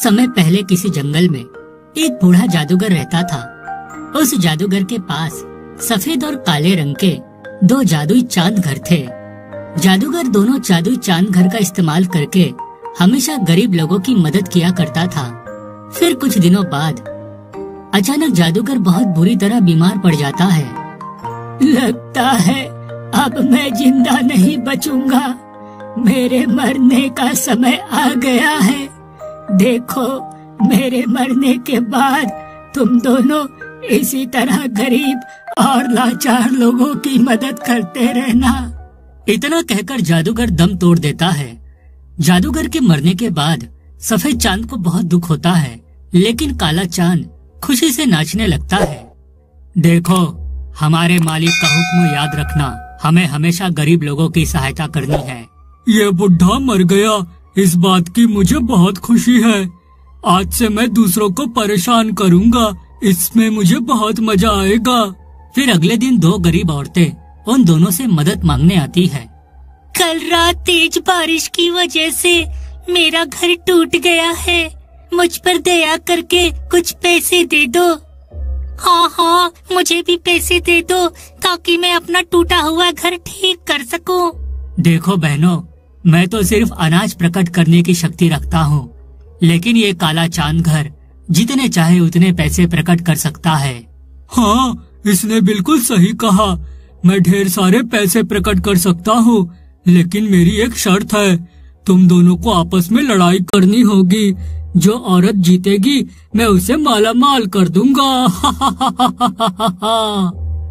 समय पहले किसी जंगल में एक बूढ़ा जादूगर रहता था। उस जादूगर के पास सफेद और काले रंग के दो जादुई चांद घर थे। जादूगर दोनों जादुई चांद घर का इस्तेमाल करके हमेशा गरीब लोगों की मदद किया करता था। फिर कुछ दिनों बाद अचानक जादूगर बहुत बुरी तरह बीमार पड़ जाता है। लगता है अब मैं जिंदा नहीं बचूंगा, मेरे मरने का समय आ गया है। देखो, मेरे मरने के बाद तुम दोनों इसी तरह गरीब और लाचार लोगों की मदद करते रहना। इतना कहकर जादूगर दम तोड़ देता है। जादूगर के मरने के बाद सफेद चांद को बहुत दुख होता है, लेकिन काला चांद खुशी से नाचने लगता है। देखो, हमारे मालिक का हुक्म याद रखना, हमें हमेशा गरीब लोगों की सहायता करनी है। ये बुढ़ा मर गया, इस बात की मुझे बहुत खुशी है। आज से मैं दूसरों को परेशान करूंगा, इसमें मुझे बहुत मजा आएगा। फिर अगले दिन दो गरीब औरतें उन दोनों से मदद मांगने आती है। कल रात तेज बारिश की वजह से मेरा घर टूट गया है, मुझ पर दया करके कुछ पैसे दे दो। हाँ, मुझे भी पैसे दे दो ताकि मैं अपना टूटा हुआ घर ठीक कर सकूं। देखो बहनों, मैं तो सिर्फ अनाज प्रकट करने की शक्ति रखता हूँ, लेकिन ये काला चांद घर जितने चाहे उतने पैसे प्रकट कर सकता है। हाँ, इसने बिल्कुल सही कहा। मैं ढेर सारे पैसे प्रकट कर सकता हूँ, लेकिन मेरी एक शर्त है, तुम दोनों को आपस में लड़ाई करनी होगी। जो औरत जीतेगी मैं उसे माला माल कर दूंगा।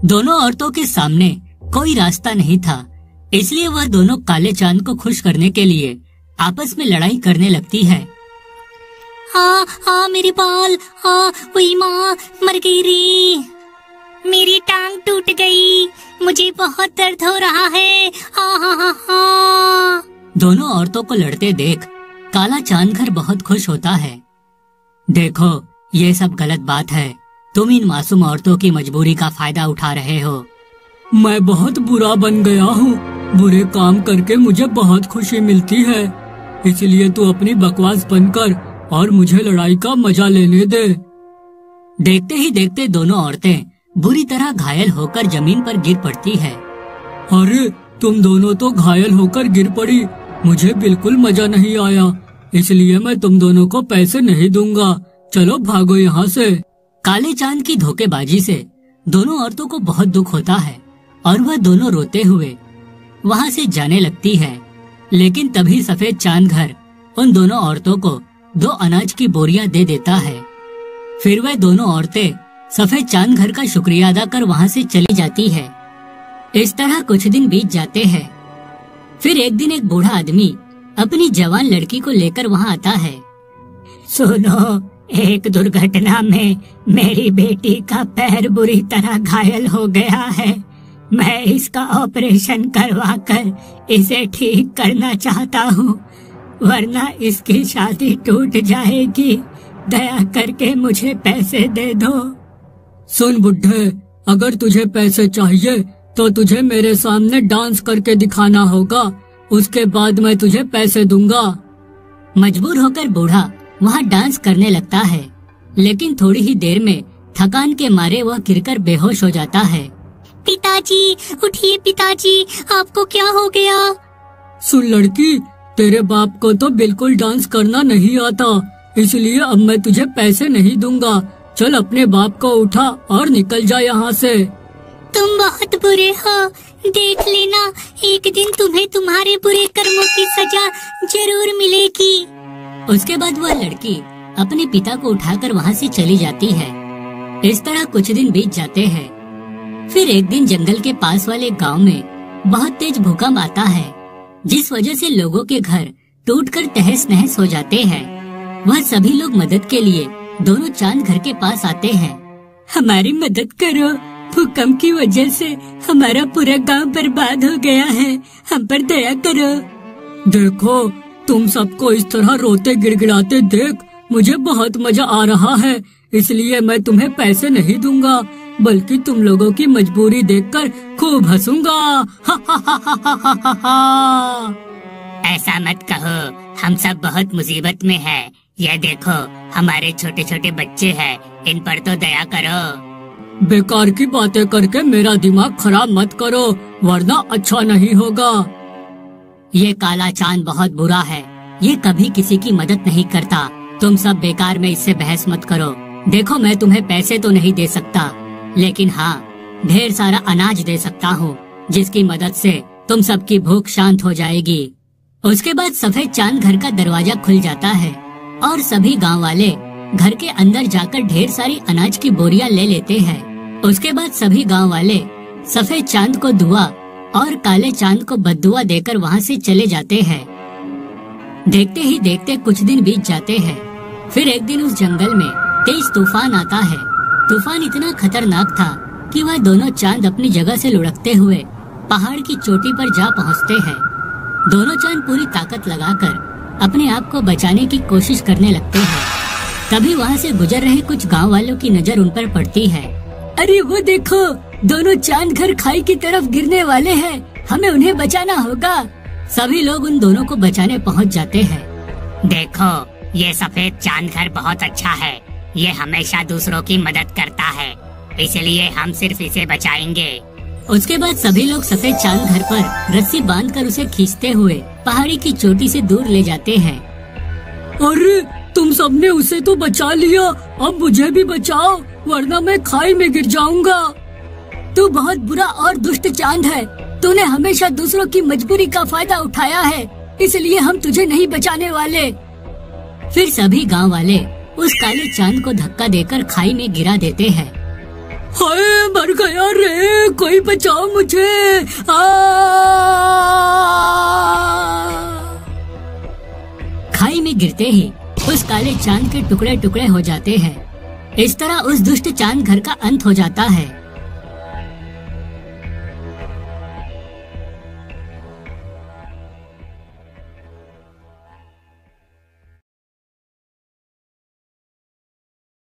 दोनों औरतों के सामने कोई रास्ता नहीं था, इसलिए वह दोनों काले चांद को खुश करने के लिए आपस में लड़ाई करने लगती है। हाँ, मेरे बाल, वही माँ मर गई रे, मेरी टांग टूट गई, मुझे बहुत दर्द हो रहा है। हाँ। दोनों औरतों को लड़ते देख काला चांद घर बहुत खुश होता है। देखो, ये सब गलत बात है, तुम इन मासूम औरतों की मजबूरी का फायदा उठा रहे हो। मैं बहुत बुरा बन गया हूँ, बुरे काम करके मुझे बहुत खुशी मिलती है, इसलिए तू अपनी बकवास बंद कर और मुझे लड़ाई का मजा लेने दे। देखते ही देखते दोनों औरतें बुरी तरह घायल होकर जमीन पर गिर पड़ती है। अरे, तुम दोनों तो घायल होकर गिर पड़ी, मुझे बिल्कुल मजा नहीं आया, इसलिए मैं तुम दोनों को पैसे नहीं दूंगा। चलो भागो यहाँ से। काले चांद की धोखेबाजी से दोनों औरतों को बहुत दुख होता है और वह दोनों रोते हुए वहाँ से जाने लगती है। लेकिन तभी सफेद चांद घर उन दोनों औरतों को 2 अनाज की बोरियां दे देता है। फिर वह दोनों औरतें सफेद चांद घर का शुक्रिया अदा कर वहाँ से चली जाती है। इस तरह कुछ दिन बीत जाते हैं। फिर एक दिन एक बूढ़ा आदमी अपनी जवान लड़की को लेकर वहाँ आता है। सुनो, एक दुर्घटना में मेरी बेटी का पैर बुरी तरह घायल हो गया है, मैं इसका ऑपरेशन करवाकर इसे ठीक करना चाहता हूँ, वरना इसकी शादी टूट जाएगी, दया करके मुझे पैसे दे दो। सुन बुड्ढे, अगर तुझे पैसे चाहिए तो तुझे मेरे सामने डांस करके दिखाना होगा, उसके बाद मैं तुझे पैसे दूंगा। मजबूर होकर बूढ़ा वहाँ डांस करने लगता है, लेकिन थोड़ी ही देर में थकान के मारे वह गिरकर बेहोश हो जाता है। पिताजी, उठिए पिताजी, आपको क्या हो गया? सुन लड़की, तेरे बाप को तो बिल्कुल डांस करना नहीं आता, इसलिए अब मैं तुझे पैसे नहीं दूंगा। चल अपने बाप को उठा और निकल जा यहाँ से। तुम बहुत बुरे हो, देख लेना, एक दिन तुम्हें तुम्हारे बुरे कर्मों की सजा जरूर मिलेगी। उसके बाद वह लड़की अपने पिता को उठाकर वहाँ से चली जाती है। इस तरह कुछ दिन बीत जाते हैं। फिर एक दिन जंगल के पास वाले गांव में बहुत तेज भूकंप आता है, जिस वजह से लोगों के घर टूटकर तहस नहस हो जाते हैं। वह सभी लोग मदद के लिए दोनों चांद घर के पास आते हैं। हमारी मदद करो, भूकंप की वजह से हमारा पूरा गांव बर्बाद हो गया है, हम पर दया करो। देखो, तुम सबको इस तरह रोते गिड़गिड़ाते देख मुझे बहुत मजा आ रहा है, इसलिए मैं तुम्हें पैसे नहीं दूंगा, बल्कि तुम लोगों की मजबूरी देखकर खूब हंसूंगा। ऐसा मत कहो, हम सब बहुत मुसीबत में हैं, ये देखो, हमारे छोटे छोटे बच्चे हैं, इन पर तो दया करो। बेकार की बातें करके मेरा दिमाग खराब मत करो, वरना अच्छा नहीं होगा। ये काला चांद बहुत बुरा है, ये कभी किसी की मदद नहीं करता। तुम सब बेकार में इससे बहस मत करो। देखो, मैं तुम्हें पैसे तो नहीं दे सकता, लेकिन हाँ, ढेर सारा अनाज दे सकता हूँ, जिसकी मदद से तुम सबकी भूख शांत हो जाएगी। उसके बाद सफेद चांद घर का दरवाजा खुल जाता है और सभी गांव वाले घर के अंदर जाकर ढेर सारी अनाज की बोरियां ले लेते हैं। उसके बाद सभी गांव वाले सफेद चांद को दुआ और काले चांद को बद्दुआ देकर वहां से चले जाते हैं। देखते ही देखते कुछ दिन बीत जाते हैं। फिर एक दिन उस जंगल में तेज तूफान आता है। तूफान इतना खतरनाक था कि वह दोनों चांद अपनी जगह से लुढ़कते हुए पहाड़ की चोटी पर जा पहुंचते हैं। दोनों चांद पूरी ताकत लगाकर अपने आप को बचाने की कोशिश करने लगते हैं। तभी वहाँ से गुजर रहे कुछ गांव वालों की नजर उन पर पड़ती है। अरे वो देखो, दोनों चांद घर खाई की तरफ गिरने वाले हैं, हमें उन्हें बचाना होगा। सभी लोग उन दोनों को बचाने पहुँच जाते हैं। देखो, ये सफेद चांद घर बहुत अच्छा है, ये हमेशा दूसरों की मदद करता है, इसलिए हम सिर्फ इसे बचाएंगे। उसके बाद सभी लोग सफेद चांद घर पर रस्सी बांधकर उसे खींचते हुए पहाड़ी की चोटी से दूर ले जाते हैं। अरे तुम सबने उसे तो बचा लिया, अब मुझे भी बचाओ, वरना मैं खाई में गिर जाऊंगा। तू बहुत बुरा और दुष्ट चांद है, तूने हमेशा दूसरों की मजबूरी का फायदा उठाया है, इसलिए हम तुझे नहीं बचाने वाले। फिर सभी गांव वाले उस काले चांद को धक्का देकर खाई में गिरा देते हैं। हाय, मर गया रे, कोई बचाओ मुझे। खाई में गिरते ही उस काले चांद के टुकड़े टुकड़े हो जाते हैं। इस तरह उस दुष्ट चांद घर का अंत हो जाता है।